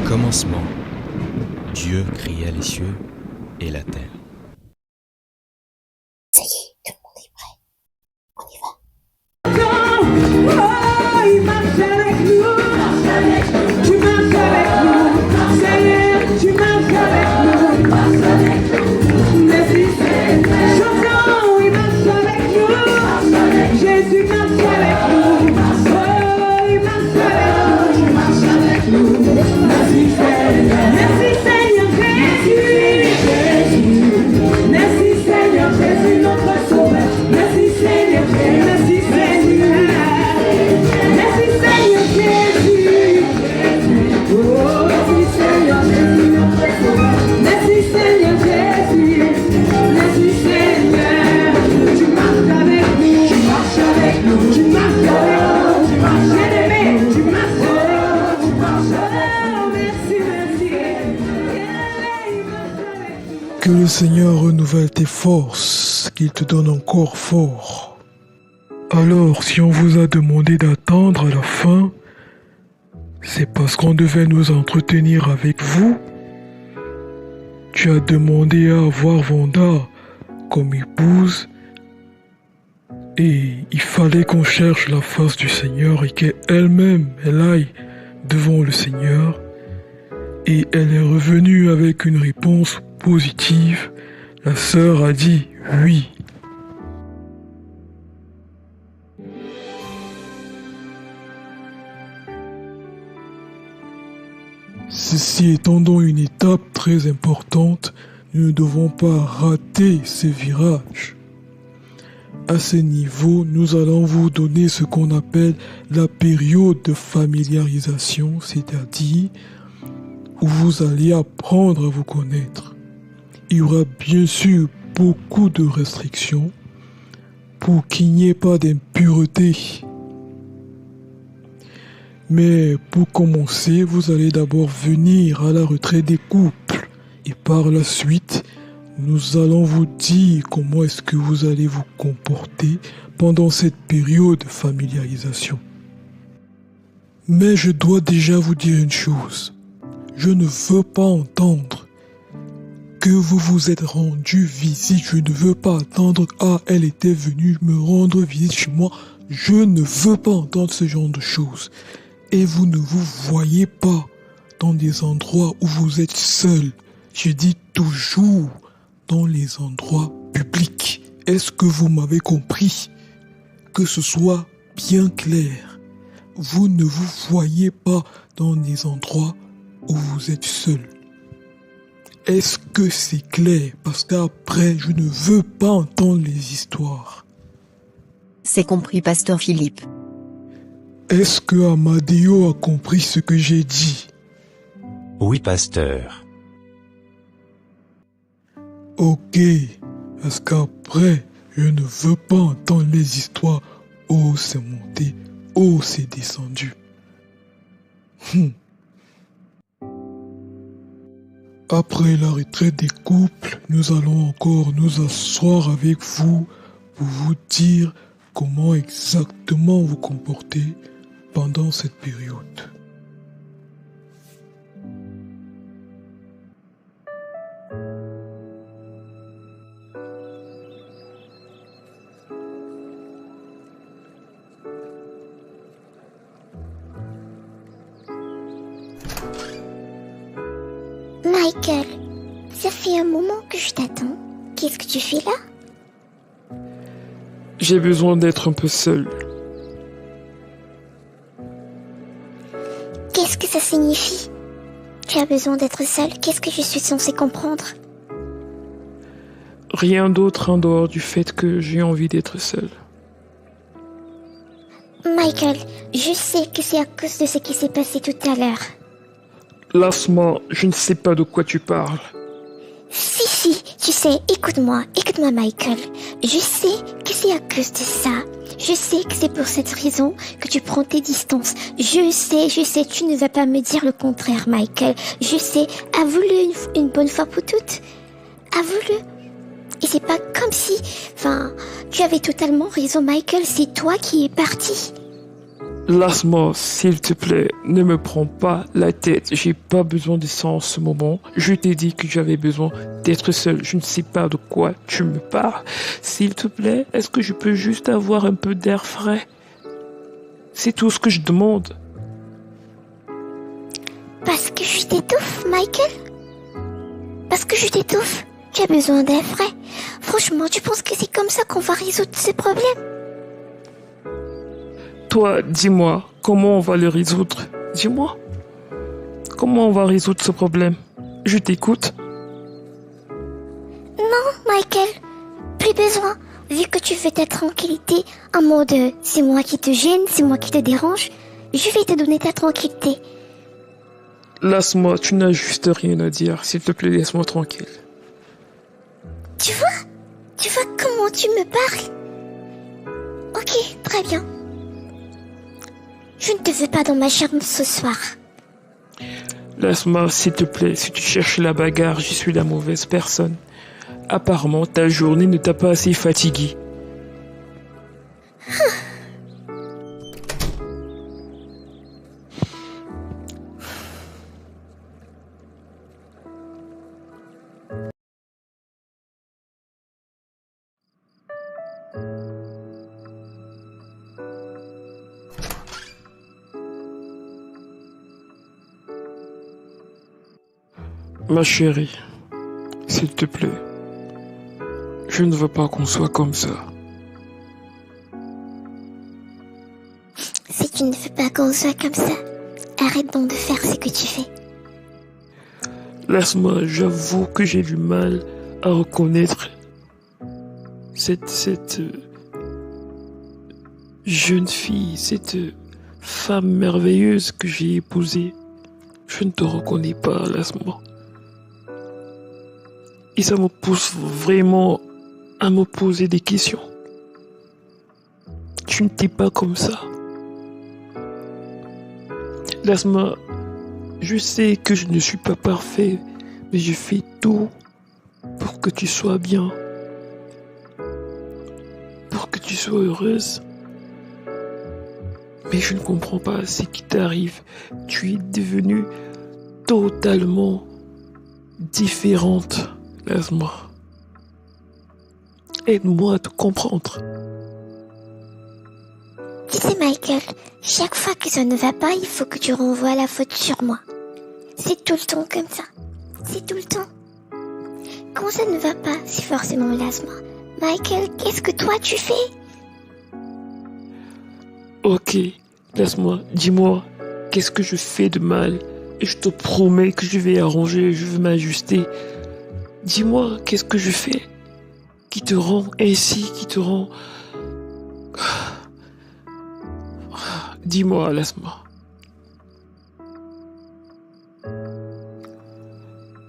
commencement, Dieu créa les cieux et la terre. Ça y est, tout le monde est prêt. On y va. Oh, il marche avec nous. Tu marches avec nous. Seigneur, tu marches avec nous. Merci, Seigneur. Chantons, il marche avec nous. Jésus marche avec nous. Oh, il marche avec nous. Merci, Seigneur. Merci, Seigneur Jésus. Merci, Seigneur Jésus, notre Sauveur. Merci, Seigneur Jésus. Merci, Seigneur. Merci, Seigneur Jésus. Oh, merci, Seigneur Jésus, notre Sauveur. Merci, Seigneur Jésus. Merci, Seigneur. Tu marches avec nous. Tu marches avec nous. Tu marches avec nous. Tu marches bien-aimé. Tu marches avec nous. Tu marches avec nous. Merci, merci. Que le Seigneur renouvelle tes forces, qu'il te donne encore fort. Alors, si on vous a demandé d'attendre à la fin, c'est parce qu'on devait nous entretenir avec vous. Tu as demandé à avoir Vanda comme épouse et il fallait qu'on cherche la face du Seigneur et qu'elle-même, elle aille devant le Seigneur. Et elle est revenue avec une réponse positive. La sœur a dit oui. Ceci étant donc une étape très importante, nous ne devons pas rater ces virages. À ce niveau, nous allons vous donner ce qu'on appelle la période de familiarisation, c'est-à-dire où vous allez apprendre à vous connaître. Il y aura bien sûr beaucoup de restrictions pour qu'il n'y ait pas d'impureté. Mais pour commencer, vous allez d'abord venir à la retraite des couples et par la suite, nous allons vous dire comment est-ce que vous allez vous comporter pendant cette période de familiarisation. Mais je dois déjà vous dire une chose. Je ne veux pas entendre que vous vous êtes rendu visite. Je ne veux pas entendre « Ah, elle était venue me rendre visite chez moi ». Je ne veux pas entendre ce genre de choses. Et vous ne vous voyez pas dans des endroits où vous êtes seul. Je dis toujours dans les endroits publics. Est-ce que vous m'avez compris? Que ce soit bien clair. Vous ne vous voyez pas dans des endroits où vous êtes seul. Est-ce que c'est clair? Parce qu'après, je ne veux pas entendre les histoires. C'est compris, pasteur Philippe. Est-ce que Amadeo a compris ce que j'ai dit? Oui, pasteur. Ok, parce qu'après, je ne veux pas entendre les histoires. Oh, c'est monté. Oh, c'est descendu. Après la retraite des couples, nous allons encore nous asseoir avec vous pour vous dire comment exactement vous comporter pendant cette période. Michael, ça fait un moment que je t'attends. Qu'est-ce que tu fais là? J'ai besoin d'être un peu seul. Qu'est-ce que ça signifie? Tu as besoin d'être seul? Qu'est-ce que je suis censée comprendre? Rien d'autre en dehors du fait que j'ai envie d'être seul. Michael, je sais que c'est à cause de ce qui s'est passé tout à l'heure. Laisse-moi, je ne sais pas de quoi tu parles. Si, tu sais, écoute-moi Michael. Je sais que c'est à cause de ça. Je sais que c'est pour cette raison que tu prends tes distances. Je sais, tu ne vas pas me dire le contraire, Michael. Je sais, avoue-le une bonne fois pour toutes. Avoue-le. Et c'est pas comme si... tu avais totalement raison, Michael, c'est toi qui es parti. Laisse-moi, s'il te plaît, ne me prends pas la tête. J'ai pas besoin de ça en ce moment. Je t'ai dit que j'avais besoin d'être seul. Je ne sais pas de quoi tu me parles. S'il te plaît, est-ce que je peux juste avoir un peu d'air frais? C'est tout ce que je demande. Parce que je t'étouffe, Michael? Parce que je t'étouffe? Tu as besoin d'air frais? Franchement, tu penses que c'est comme ça qu'on va résoudre ce problème? Toi, dis-moi, comment on va le résoudre? Dis-moi. Comment on va résoudre ce problème? Je t'écoute. Non, Michael, plus besoin. Vu que tu veux ta tranquillité en mode c'est moi qui te gêne, c'est moi qui te dérange, je vais te donner ta tranquillité. Laisse-moi, tu n'as juste rien à dire. S'il te plaît, laisse-moi tranquille. Tu vois comment tu me parles? Ok, très bien. Je ne te veux pas dans ma chambre ce soir. Laisse-moi, s'il te plaît. Si tu cherches la bagarre, je suis la mauvaise personne. Apparemment, ta journée ne t'a pas assez fatigué. Ma chérie, s'il te plaît, je ne veux pas qu'on soit comme ça. Si tu ne veux pas qu'on soit comme ça, arrête donc de faire ce que tu fais. Laisse-moi, j'avoue que j'ai du mal à reconnaître cette jeune fille, cette femme merveilleuse que j'ai épousée. Je ne te reconnais pas, laisse-moi. Et ça me pousse vraiment à me poser des questions. Tu n'étais pas comme ça. Laisse-moi, je sais que je ne suis pas parfait, mais je fais tout pour que tu sois bien, pour que tu sois heureuse. Mais je ne comprends pas ce qui t'arrive. Tu es devenue totalement différente. Laisse-moi. Aide-moi à te comprendre. Tu sais, Michael, chaque fois que ça ne va pas, il faut que tu renvoies la faute sur moi. C'est tout le temps comme ça. C'est tout le temps. Quand ça ne va pas, c'est forcément laisse-moi. Michael, qu'est-ce que toi tu fais? Ok, laisse-moi. Dis-moi, qu'est-ce que je fais de mal? Et je te promets que je vais arranger, je vais m'ajuster. Dis-moi, qu'est-ce que je fais qui te rend ainsi, qui te rend... Dis-moi, laisse-moi.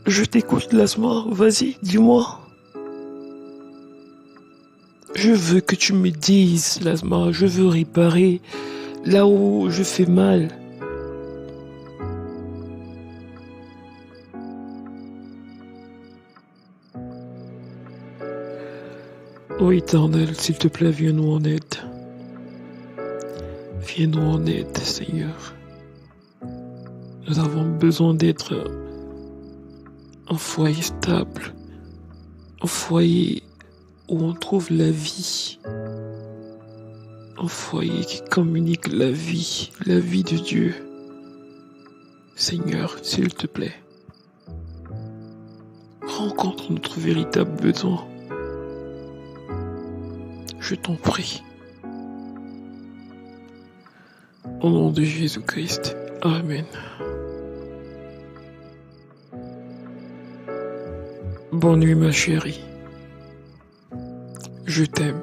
Je t'écoute, laisse-moi. Vas-y, dis-moi. Je veux que tu me dises, laisse-moi. Je veux réparer là où je fais mal. Oh Éternel, s'il te plaît, viens-nous en aide. Viens-nous en aide, Seigneur. Nous avons besoin d'être un foyer stable, un foyer où on trouve la vie, un foyer qui communique la vie de Dieu. Seigneur, s'il te plaît, rencontre notre véritable besoin. Je t'en prie. Au nom de Jésus-Christ. Amen. Bonne nuit, ma chérie. Je t'aime.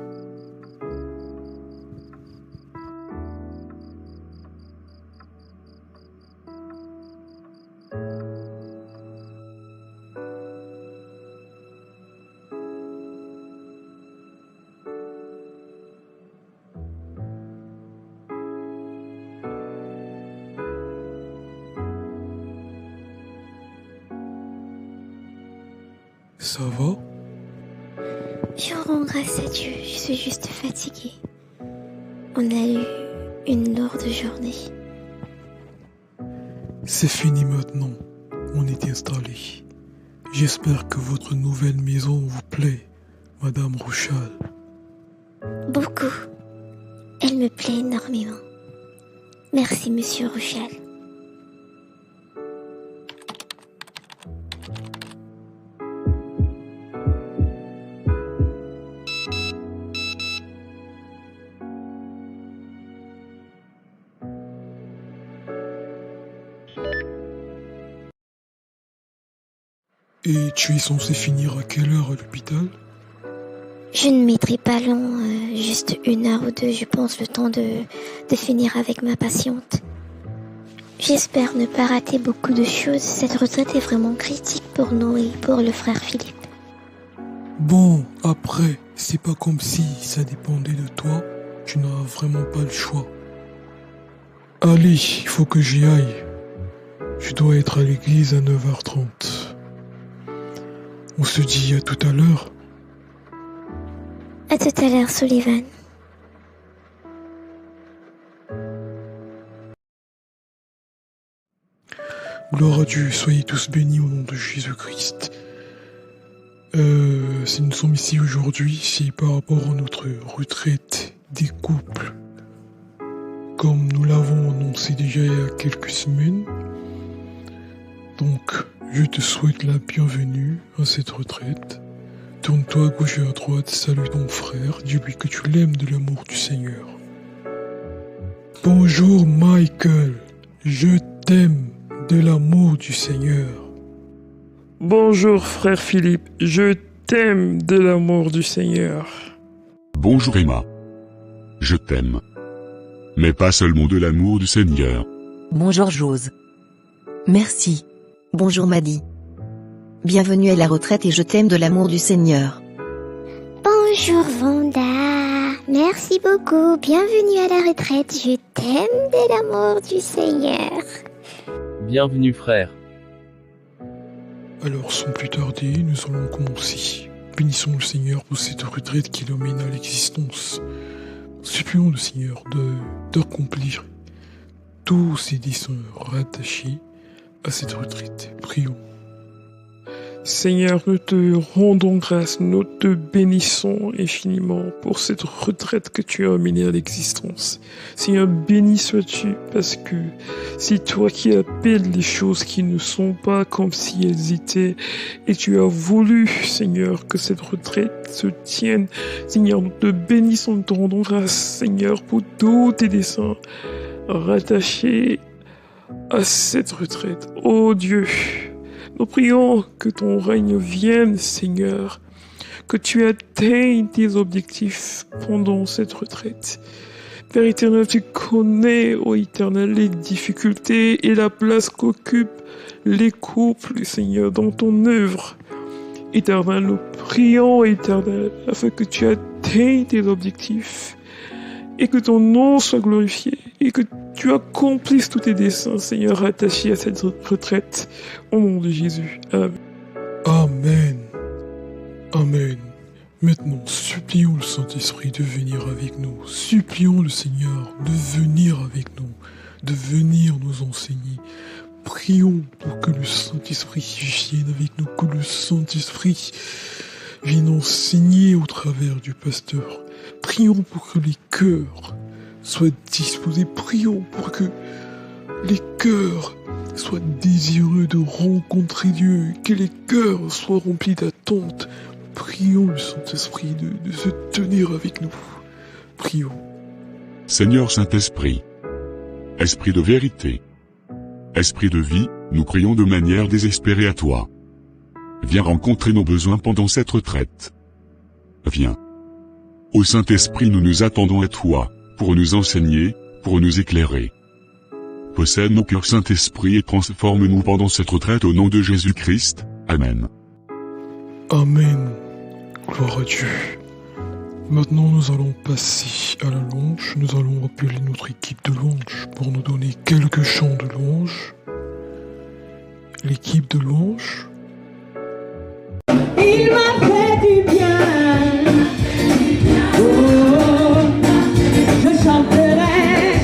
Ça va? Je rends grâce à Dieu, je suis juste fatiguée. On a eu une lourde journée. C'est fini maintenant. On est installé. J'espère que votre nouvelle maison vous plaît, Madame Rouchal. Beaucoup. Elle me plaît énormément. Merci, Monsieur Rouchal. Et tu es censé finir à quelle heure à l'hôpital? Je ne mettrai pas long, juste 1 heure ou 2, je pense, le temps de finir avec ma patiente. J'espère ne pas rater beaucoup de choses. Cette retraite est vraiment critique pour nous et pour le frère Philippe. Bon, après, c'est pas comme si ça dépendait de toi. Tu n'as vraiment pas le choix. Allez, il faut que j'y aille. Je dois être à l'église à 9h30. On se dit à tout à l'heure. À tout à l'heure, Sullivan. Gloire à Dieu, soyez tous bénis au nom de Jésus-Christ. Si nous sommes ici aujourd'hui, c'est par rapport à notre retraite des couples. Comme nous l'avons annoncé déjà il y a quelques semaines. Donc, je te souhaite la bienvenue à cette retraite. Tourne-toi à gauche et à droite, salue ton frère, dis-lui que tu l'aimes de l'amour du Seigneur. Bonjour Michael, je t'aime de l'amour du Seigneur. Bonjour frère Philippe, je t'aime de l'amour du Seigneur. Bonjour Emma. Je t'aime. Mais pas seulement de l'amour du Seigneur. Bonjour Jose. Merci. Bonjour Maddy. Bienvenue à la retraite et je t'aime de l'amour du Seigneur. Bonjour Vanda. Merci beaucoup. Bienvenue à la retraite. Je t'aime de l'amour du Seigneur. Bienvenue frère. Alors sans plus tarder, nous allons commencer. Bénissons le Seigneur pour cette retraite qui le mène à l'existence. Supplions le Seigneur d'accomplir tous ses desseins rattachés à cette retraite. Prions. Seigneur, nous te rendons grâce, nous te bénissons infiniment pour cette retraite que tu as amenée à l'existence. Seigneur, béni sois-tu parce que c'est toi qui appelles les choses qui ne sont pas comme si elles étaient. Et tu as voulu, Seigneur, que cette retraite se tienne. Seigneur, nous te bénissons, nous te rendons grâce, Seigneur, pour tous tes desseins rattachés à cette retraite. Oh Dieu, nous prions que ton règne vienne, Seigneur, que tu atteignes tes objectifs pendant cette retraite. Père éternel, tu connais, ô Éternel, les difficultés et la place qu'occupent les couples, Seigneur, dans ton œuvre. Éternel, nous prions, Éternel, afin que tu atteignes tes objectifs et que ton nom soit glorifié et que tu accomplisses tous tes desseins, Seigneur, attachés à cette retraite. Au nom de Jésus. Amen. Amen. Amen. Maintenant, supplions le Saint-Esprit de venir avec nous. Supplions le Seigneur de venir avec nous, de venir nous enseigner. Prions pour que le Saint-Esprit vienne avec nous, que le Saint-Esprit vienne enseigner au travers du pasteur. Prions pour que les cœurs soient disposés. Prions pour que les cœurs soient désireux de rencontrer Dieu, que les cœurs soient remplis d'attente. Prions le Saint-Esprit de se tenir avec nous. Prions. Seigneur Saint-Esprit, Esprit de vérité, Esprit de vie, nous prions de manière désespérée à toi. Viens rencontrer nos besoins pendant cette retraite. Viens. Ô Saint-Esprit, nous nous attendons à toi, pour nous enseigner, pour nous éclairer. Possède nos cœurs, Saint-Esprit, et transforme-nous pendant cette retraite au nom de Jésus-Christ. Amen. Amen. Gloire à Dieu. Maintenant, nous allons passer à la louange. Nous allons appeler notre équipe de louange pour nous donner quelques chants de louange. L'équipe de louange. Il m'a fait du bien. Oh, je chanterai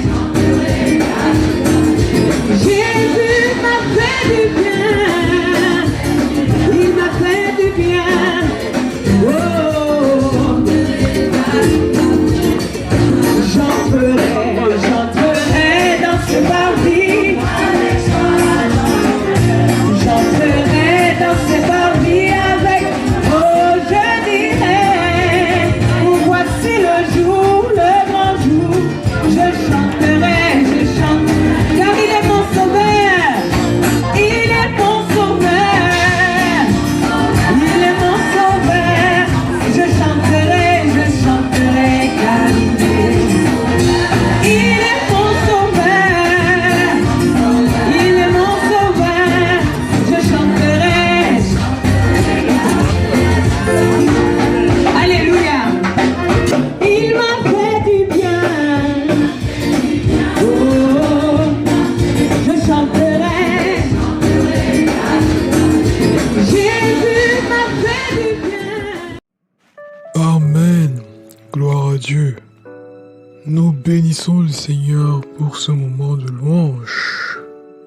Nous bénissons le Seigneur pour ce moment de louange.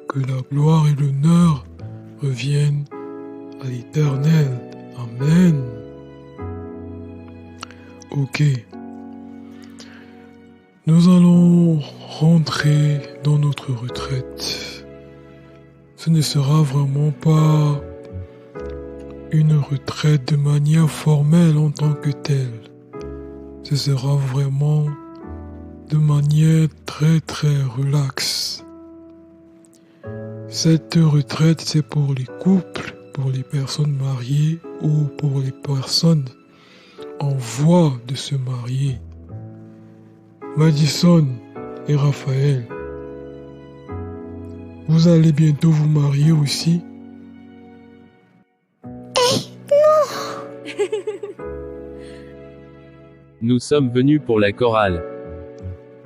Que la gloire et l'honneur reviennent à l'Éternel. Amen. Ok. Nous allons rentrer dans notre retraite. Ce ne sera vraiment pas une retraite de manière formelle en tant que telle. Ce sera vraiment de manière très relaxe. Cette retraite, c'est pour les couples, pour les personnes mariées ou pour les personnes en voie de se marier. Madison et Raphaël, vous allez bientôt vous marier aussi? Nous sommes venus pour la chorale.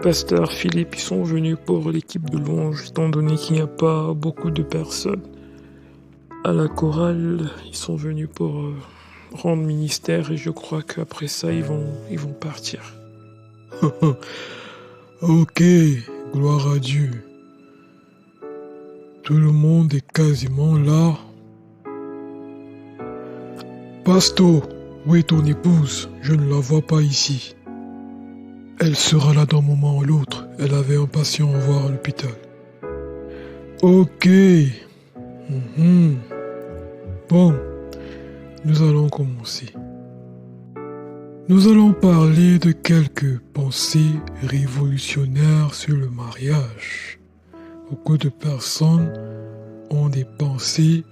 Pasteur Philippe, ils sont venus pour l'équipe de louange, étant donné qu'il n'y a pas beaucoup de personnes. À la chorale, ils sont venus pour rendre ministère et je crois qu'après ça, ils vont partir. Ok, gloire à Dieu. Tout le monde est quasiment là. Pasto, où est ton épouse? Je ne la vois pas ici. Elle sera là d'un moment ou l'autre. Elle avait un patient à voir à l'hôpital. Ok. Bon, nous allons commencer. Nous allons parler de quelques pensées révolutionnaires sur le mariage. Beaucoup de personnes ont des pensées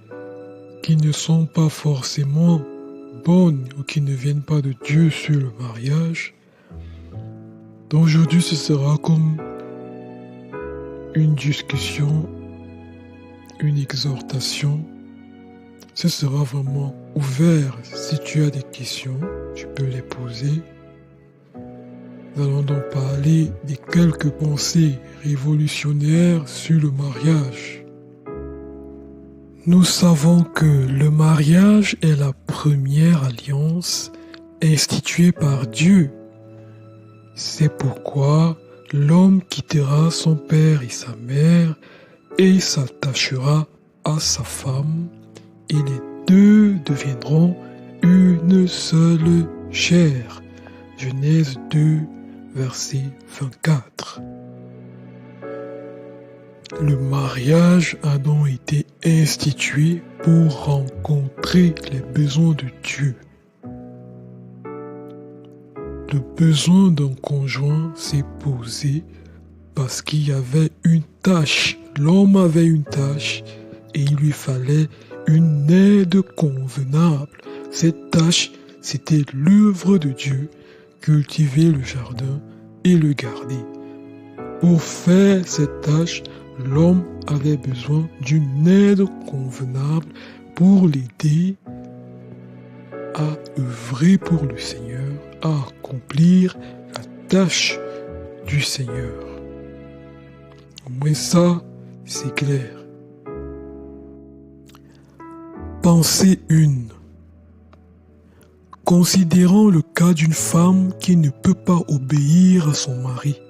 qui ne sont pas forcément bonnes ou qui ne viennent pas de Dieu sur le mariage. Donc aujourd'hui, ce sera comme une discussion, une exhortation. Ce sera vraiment ouvert. Si tu as des questions, tu peux les poser. Nous allons donc parler des quelques pensées révolutionnaires sur le mariage. Nous savons que le mariage est la première alliance instituée par Dieu. C'est pourquoi l'homme quittera son père et sa mère et s'attachera à sa femme et les deux deviendront une seule chair. Genèse 2, verset 24. Le mariage a donc été institué pour rencontrer les besoins de Dieu. Le besoin d'un conjoint s'est posé parce qu'il y avait une tâche. L'homme avait une tâche et il lui fallait une aide convenable. Cette tâche, c'était l'œuvre de Dieu, cultiver le jardin et le garder. Pour faire cette tâche, l'homme avait besoin d'une aide convenable pour l'aider à œuvrer pour le Seigneur, à accomplir la tâche du Seigneur. Au moins ça, c'est clair. Pensée 1. Considérons le cas d'une femme qui ne peut pas obéir à son mari.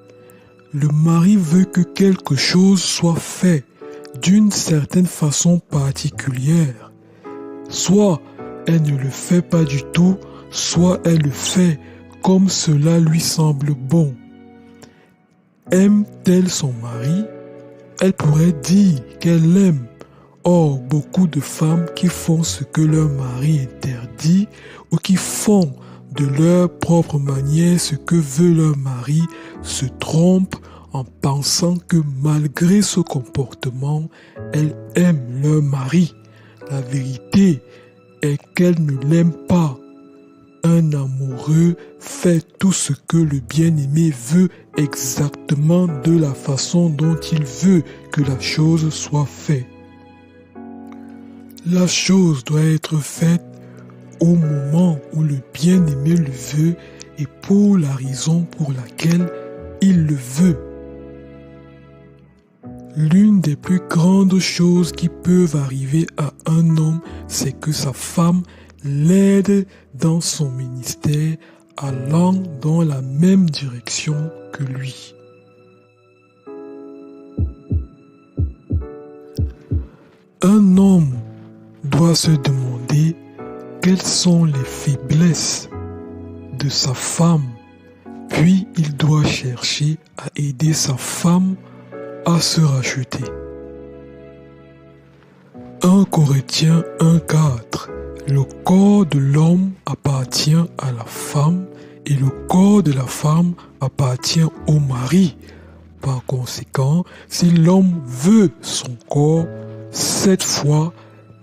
Le mari veut que quelque chose soit fait d'une certaine façon particulière. Soit elle ne le fait pas du tout, soit elle le fait comme cela lui semble bon. Aime-t-elle son mari? Elle pourrait dire qu'elle l'aime. Or, beaucoup de femmes qui font ce que leur mari interdit ou qui font de leur propre manière ce que veut leur mari se trompent en pensant que malgré ce comportement, elles aiment leur mari. La vérité est qu'elles ne l'aiment pas. Un amoureux fait tout ce que le bien-aimé veut exactement de la façon dont il veut que la chose soit faite. La chose doit être faite au moment où le bien-aimé le veut et pour la raison pour laquelle il le veut. L'une des plus grandes choses qui peuvent arriver à un homme, c'est que sa femme l'aide dans son ministère allant dans la même direction que lui. Un homme doit se demander quelles sont les faiblesses de sa femme, puis il doit chercher à aider sa femme à se racheter. 1 Corinthiens 1,4. Le corps de l'homme appartient à la femme et le corps de la femme appartient au mari. Par conséquent, si l'homme veut son corps 7 fois,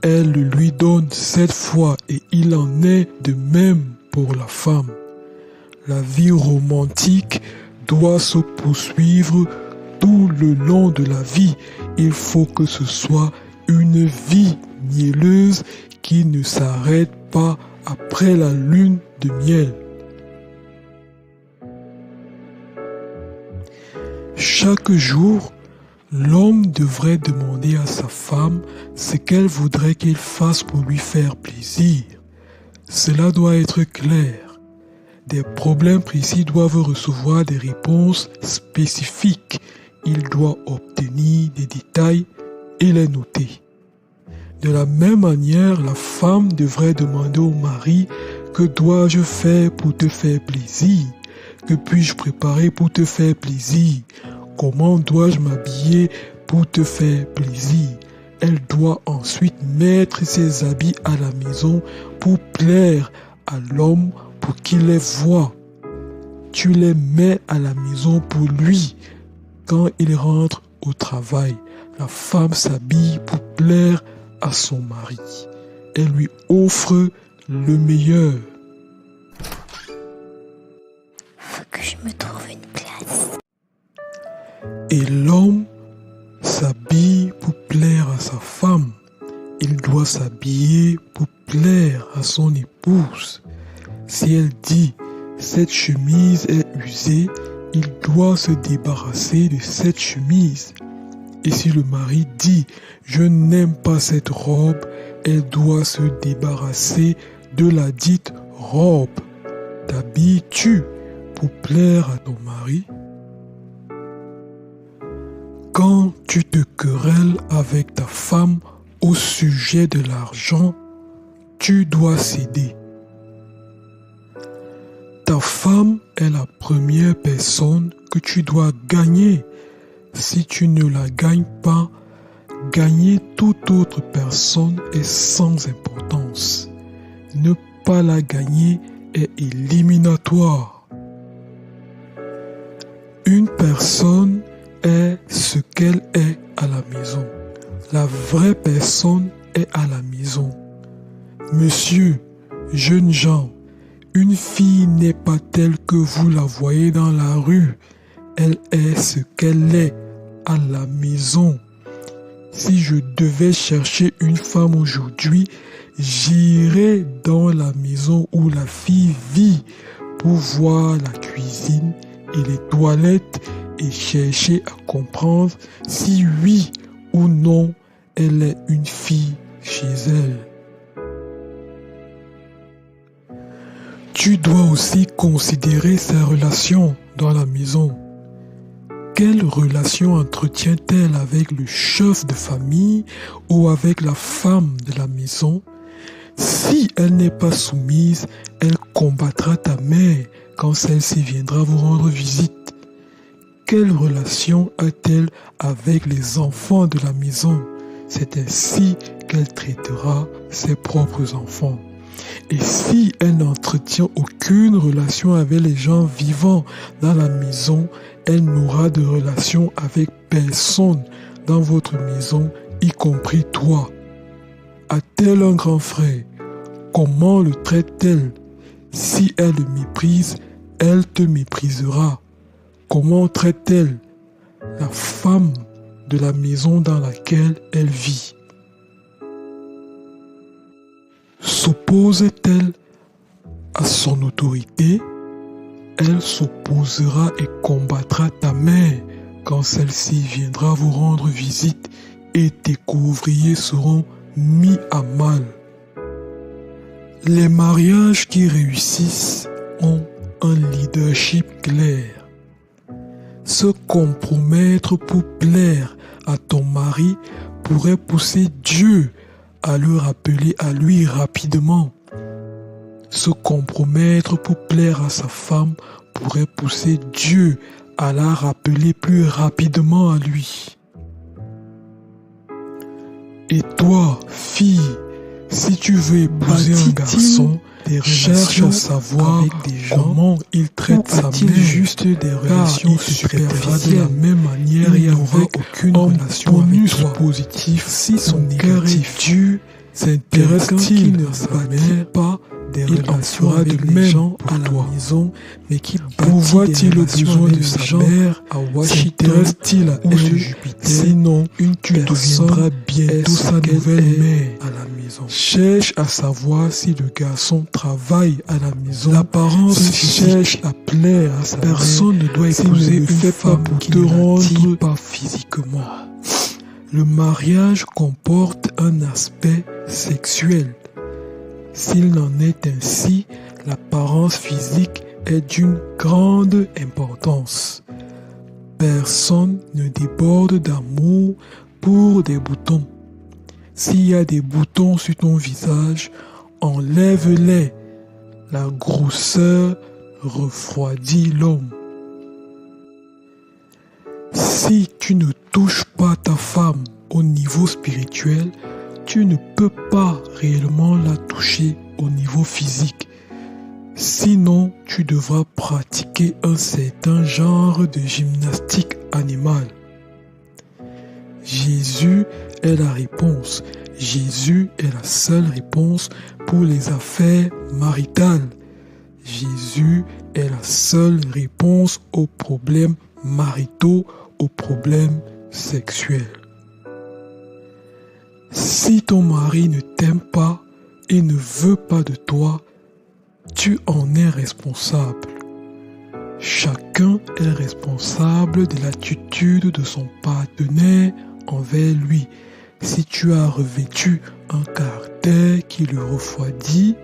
elle le lui donne 7 fois et il en est de même pour la femme. La vie romantique doit se poursuivre tout le long de la vie. Il faut que ce soit une vie mielleuse qui ne s'arrête pas après la lune de miel. Chaque jour, l'homme devrait demander à sa femme ce qu'elle voudrait qu'il fasse pour lui faire plaisir. Cela doit être clair. Des problèmes précis doivent recevoir des réponses spécifiques. Il doit obtenir des détails et les noter. De la même manière, la femme devrait demander au mari « Que dois-je faire pour te faire plaisir? Que puis-je préparer pour te faire plaisir? Comment dois-je m'habiller pour te faire plaisir ?» Elle doit ensuite mettre ses habits à la maison pour plaire à l'homme pour qu'il les voie. Tu les mets à la maison pour lui quand il rentre au travail. La femme s'habille pour plaire à son mari. Elle lui offre le meilleur. Faut que je me trouve une place. Et l'homme s'habille pour plaire à sa femme. Il doit s'habiller pour plaire à son épouse. Si elle dit « Cette chemise est usée », il doit se débarrasser de cette chemise. Et si le mari dit « Je n'aime pas cette robe », elle doit se débarrasser de la dite robe. T'habilles-tu pour plaire à ton mari? Quand tu te querelles avec ta femme au sujet de l'argent, tu dois céder. Ta femme est la première personne que tu dois gagner. Si tu ne la gagnes pas, gagner toute autre personne est sans importance. Ne pas la gagner est éliminatoire. Une personne est ce qu'elle est à la maison. La vraie personne est à la maison. Monsieur, jeunes gens, une fille n'est pas telle que vous la voyez dans la rue. Elle est ce qu'elle est à la maison. Si je devais chercher une femme aujourd'hui, j'irais dans la maison où la fille vit pour voir la cuisine et les toilettes et chercher à comprendre si oui ou non elle est une fille chez elle. Tu dois aussi considérer ses relations dans la maison. Quelle relation entretient-elle avec le chef de famille ou avec la femme de la maison? Si elle n'est pas soumise, elle combattra ta mère quand celle-ci viendra vous rendre visite. Quelle relation a-t-elle avec les enfants de la maison? C'est ainsi qu'elle traitera ses propres enfants. Et si elle n'entretient aucune relation avec les gens vivants dans la maison, elle n'aura de relation avec personne dans votre maison, y compris toi. A-t-elle un grand frère? Comment le traite-t-elle? Si elle le méprise, elle te méprisera. Comment traite-t-elle la femme de la maison dans laquelle elle vit? S'oppose-t-elle à son autorité? Elle s'opposera et combattra ta mère quand celle-ci viendra vous rendre visite et tes couvriers seront mis à mal. Les mariages qui réussissent ont un leadership clair. Se compromettre pour plaire à ton mari pourrait pousser Dieu à le rappeler à lui rapidement. Se compromettre pour plaire à sa femme pourrait pousser Dieu à la rappeler plus rapidement à lui. Et toi, fille, si tu veux épouser un garçon, cherche à savoir comment il traite sa mère, juste des relations superficielles de la même manière et avec aucune relation avec toi. Positif, si son cœur est dur, s'intéresse-t-il à sa mère, pas des relations avec les gens à la maison, mais qui pourvoit-il le besoin de sa mère à Washington, s'intéresse-t-il à elle, Jupiter, sinon tu deviendras bientôt sa nouvelle mère à la maison. Cherche à savoir si le garçon travaille à la maison. L'apparence cherche à plaire à sa mère. Personne ne doit épouser une femme qui te rende pas physiquement. Le mariage comporte un aspect sexuel. S'il n'en est ainsi, l'apparence physique est d'une grande importance. Personne ne déborde d'amour pour des boutons. S'il y a des boutons sur ton visage, enlève-les. La grosseur refroidit l'homme. Si tu ne touches pas ta femme au niveau spirituel, tu ne peux pas réellement la toucher au niveau physique. Sinon, tu devras pratiquer un certain genre de gymnastique animale. Jésus est la réponse. Jésus est la seule réponse pour les affaires maritales. Jésus est la seule réponse aux problèmes maritaux, aux problèmes sexuels. Si ton mari ne t'aime pas et ne veut pas de toi, tu en es responsable. Chacun est responsable de l'attitude de son partenaire envers lui. Si tu as revêtu un caractère qui le refroidit,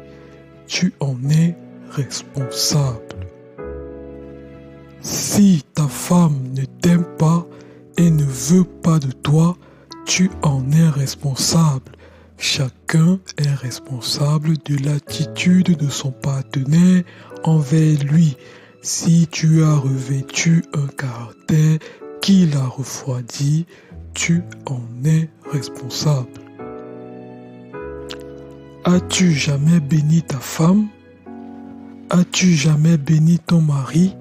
tu en es responsable. Si ta femme ne t'aime pas et ne veut pas de toi, tu en es responsable. Chacun est responsable de l'attitude de son partenaire envers lui. Si tu as revêtu un caractère qui l'a refroidi, tu en es responsable. As-tu jamais béni ta femme? As-tu jamais béni ton mari?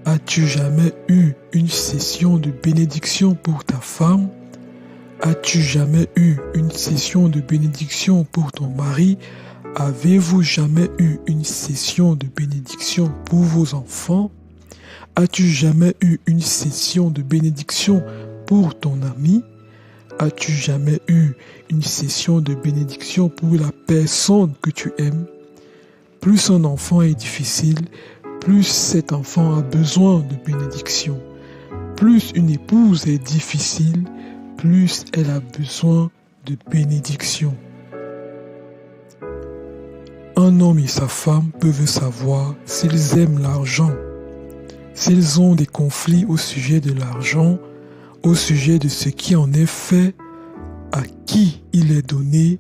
As-tu jamais eu une session de bénédiction pour ta femme? As-tu jamais eu une session de bénédiction pour ton mari? Avez-vous jamais eu une session de bénédiction pour vos enfants? As-tu jamais eu une session de bénédiction pour ton ami? As-tu jamais eu une session de bénédiction pour la personne que tu aimes? Plus un enfant est difficile, plus cet enfant a besoin de bénédiction. Plus une épouse est difficile, plus elle a besoin de bénédiction. Un homme et sa femme peuvent savoir s'ils aiment l'argent, s'ils ont des conflits au sujet de l'argent, au sujet de ce qui en est fait, à qui il est donné.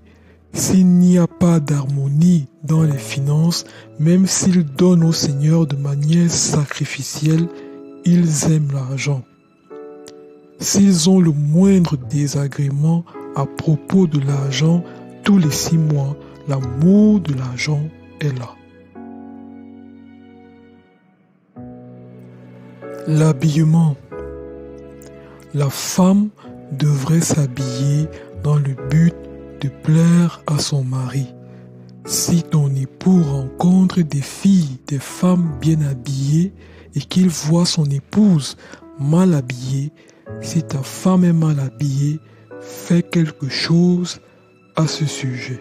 S'il n'y a pas d'harmonie dans les finances, même s'ils donnent au Seigneur de manière sacrificielle, ils aiment l'argent. S'ils ont le moindre désagrément à propos de l'argent, tous les 6 mois, l'amour de l'argent est là. L'habillement. La femme devrait s'habiller dans le but de plaire à son mari. Si ton époux rencontre des filles, des femmes bien habillées et qu'il voit son épouse mal habillée, si ta femme est mal habillée, fais quelque chose à ce sujet.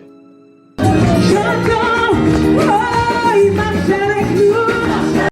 J'entends, oh, il marche avec nous.